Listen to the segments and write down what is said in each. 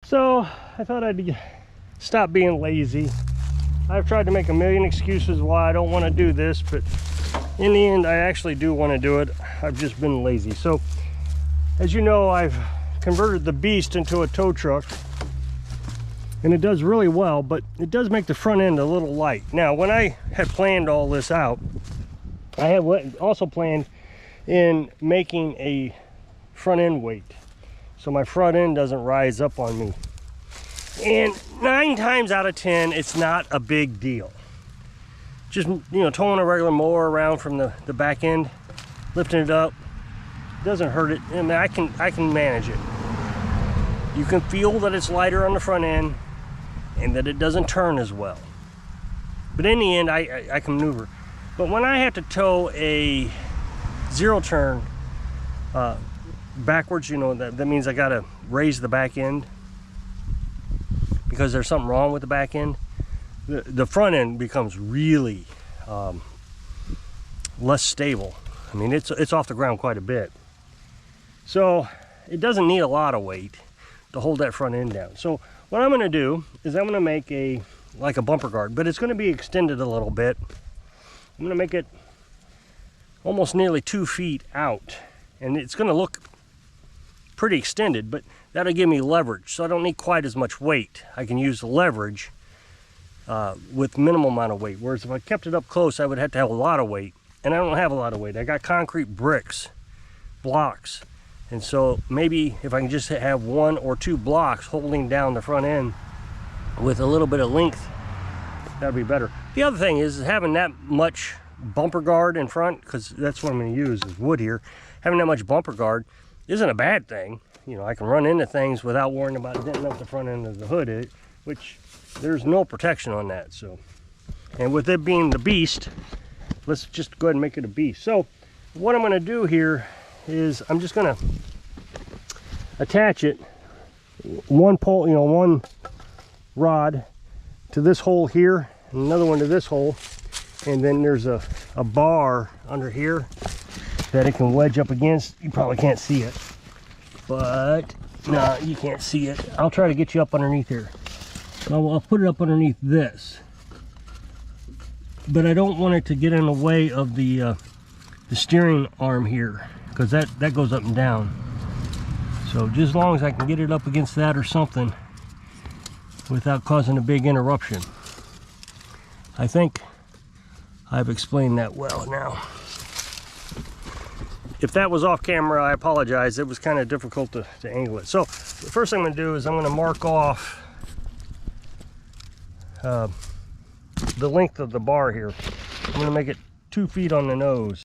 So I thought I'd stop being lazy. I've tried to make a million excuses why I don't want to do this, but in the end I actually do want to do it. I've just been lazy. So as you know, I've converted the Beast into a tow truck, and it does really well, but it does make the front end a little light. Now, when I had planned all this out, I had also planned in making a front end weight, so my front end doesn't rise up on me. And 9 times out of 10, it's not a big deal. Just, you know, towing a regular mower around from the back end, lifting it up, doesn't hurt it. I mean, I can manage it. You can feel that it's lighter on the front end and that it doesn't turn as well. But in the end, I can maneuver. But when I have to tow a zero turn backwards, you know, that means I gotta raise the back end because there's something wrong with the back end. The front end becomes really less stable. I mean, it's off the ground quite a bit. So it doesn't need a lot of weight to hold that front end down. So what I'm gonna do is I'm gonna make like a bumper guard, but it's gonna be extended a little bit. I'm gonna make it almost nearly 2 feet out, and it's gonna look pretty extended, but that'll give me leverage, so I don't need quite as much weight. I can use the leverage with minimal amount of weight, whereas if I kept it up close, I would have to have a lot of weight, and I don't have a lot of weight. I got concrete bricks, blocks, and so maybe if I can just have 1 or 2 blocks holding down the front end with a little bit of length, that'd be better. The other thing is having that much bumper guard in front, because that's what I'm going to use is wood here. Having that much bumper guard isn't a bad thing. You know, I can run into things without worrying about denting up the front end of the hood, which there's no protection on that. So, and with it being the Beast, let's just go ahead and make it a Beast. So what I'm going to do here is I'm just going to attach it, one pole, you know, one rod to this hole here, and another one to this hole, and then there's a bar under here that it can wedge up against. You probably can't see it, but no, you can't see it. I'll try to get you up underneath here. So I'll put it up underneath this, but I don't want it to get in the way of the steering arm here, because that goes up and down. So just as long as I can get it up against that or something without causing a big interruption. I think I've explained that well now. If that was off camera, I apologize. It was kind of difficult to angle it. So the first thing I'm going to do is I'm going to mark off the length of the bar here. I'm going to make it 2 feet on the nose.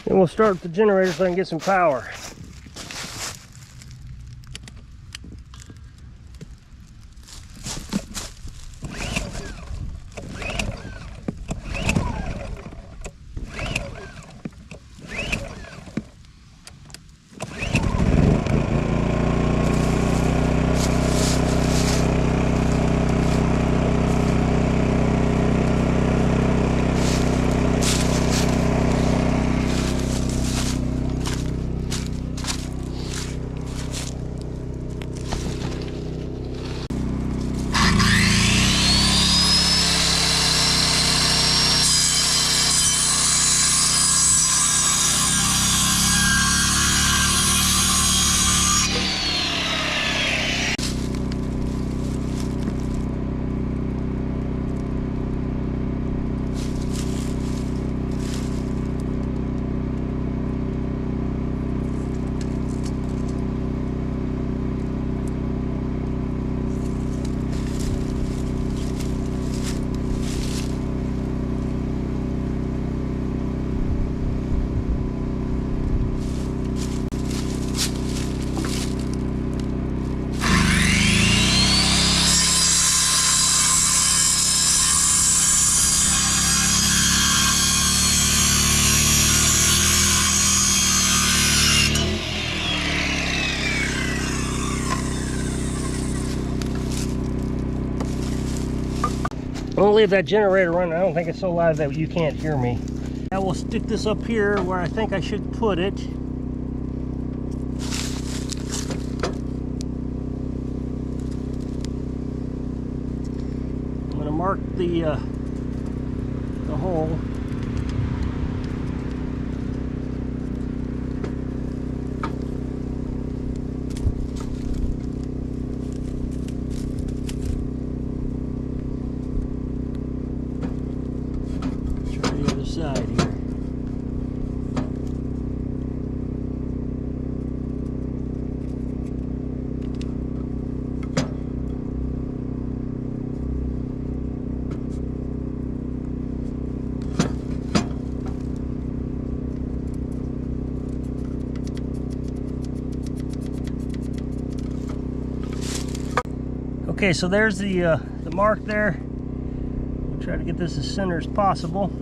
And we'll start the generator so I can get some power. gonna leave that generator running. I don't think it's so loud that you can't hear me. I will stick this up here where I think I should put it. I'm gonna mark the hole. Side here. Okay, so there's the mark there. We'll try to get this as center as possible.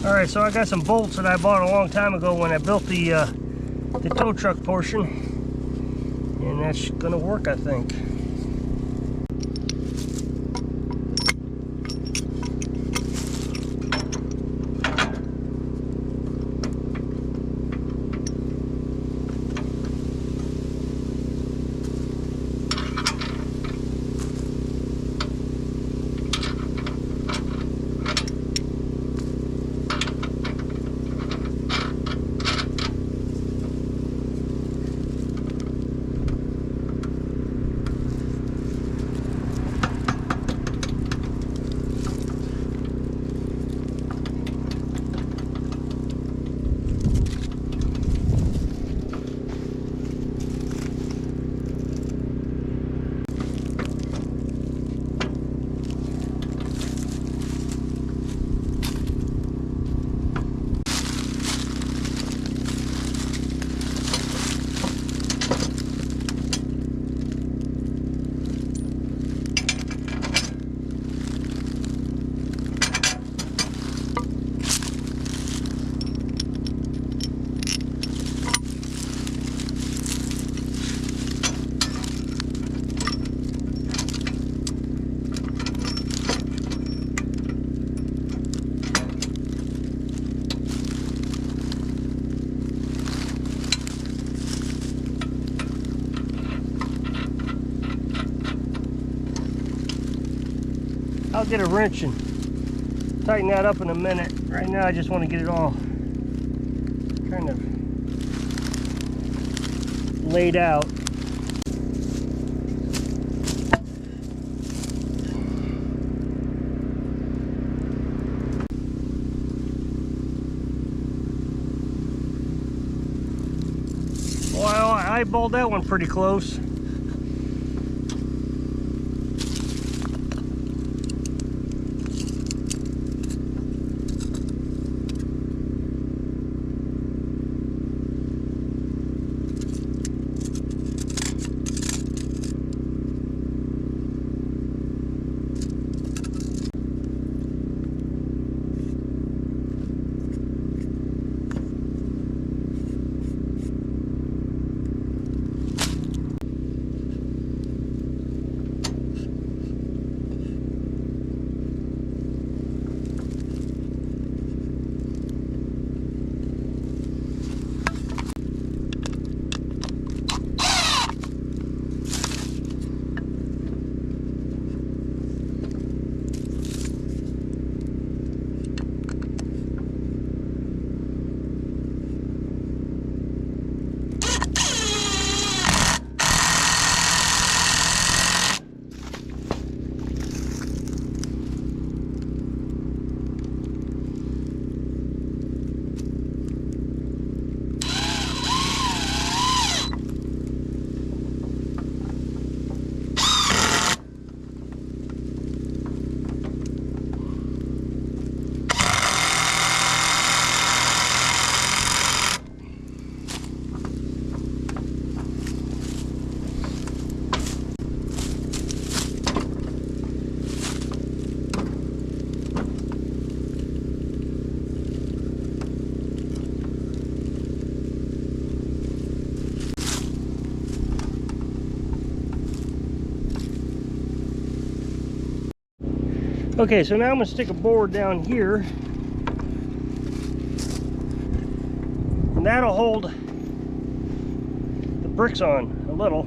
Alright, so I got some bolts that I bought a long time ago when I built the tow truck portion, and that's gonna work, I think. I'll get a wrench and tighten that up in a minute. Right now I just want to get it all kind of laid out. Well, I eyeballed that one pretty close. Okay, so now I'm going to stick a board down here, and that'll hold the bricks on a little.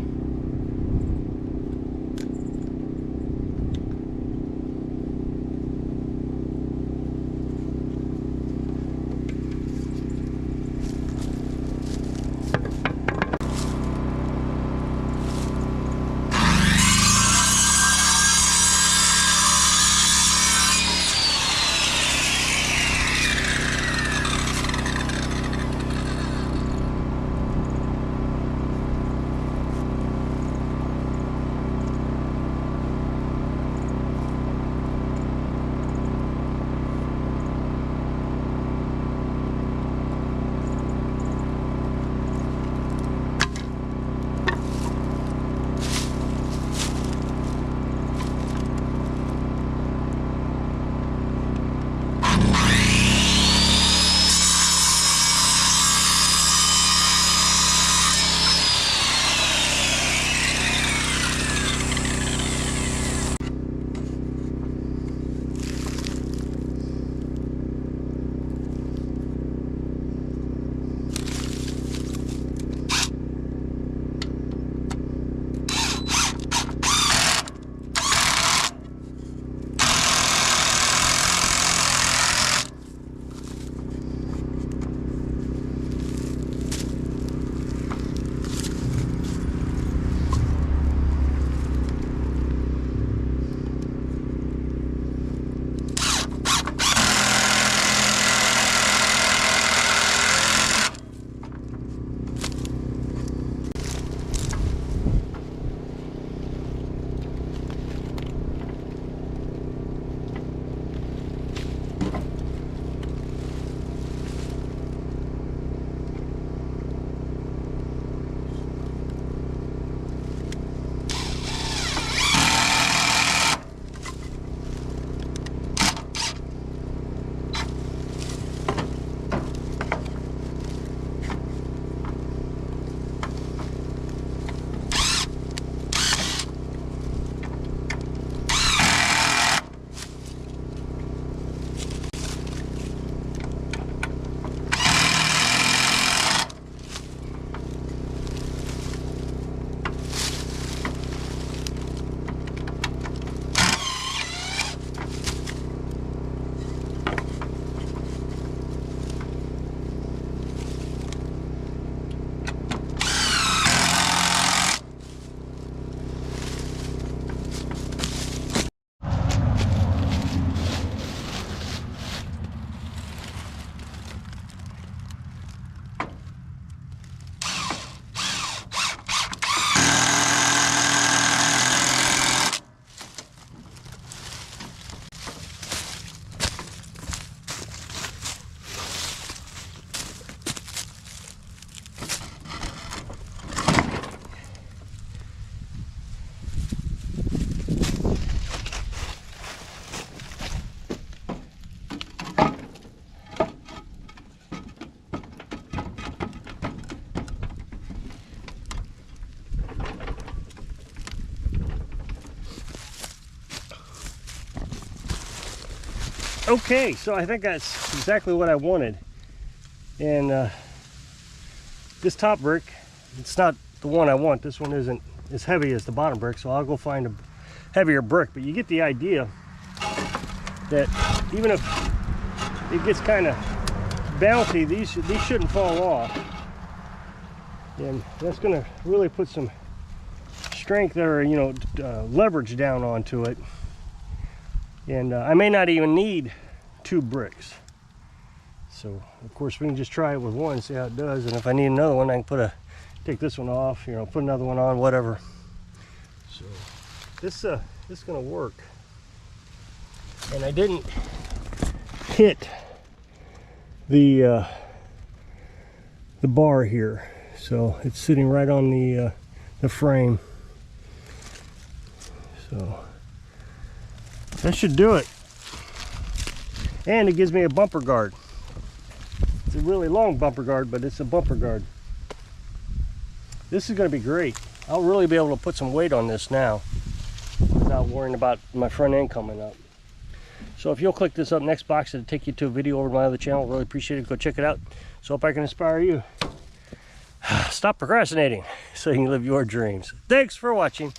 Okay, so I think that's exactly what I wanted. And this top brick, it's not the one I want. This one isn't as heavy as the bottom brick, so I'll go find a heavier brick. But you get the idea that even if it gets kind of bouncy, these shouldn't fall off. And that's going to really put some strength or, you know, leverage down onto it. And I may not even need 2 bricks. So of course we can just try it with one, see how it does. And if I need another one, I can take this one off, you know, put another one on, whatever. So this is gonna work. And I didn't hit the bar here, so it's sitting right on the frame. So that should do it. And it gives me a bumper guard. It's a really long bumper guard, but it's a bumper guard. This is going to be great. I'll really be able to put some weight on this now without worrying about my front end coming up. So if you'll click this up next box, it'll take you to a video over my other channel. Really appreciate it. Go check it out. So hope I can inspire you. Stop procrastinating so you can live your dreams. Thanks for watching.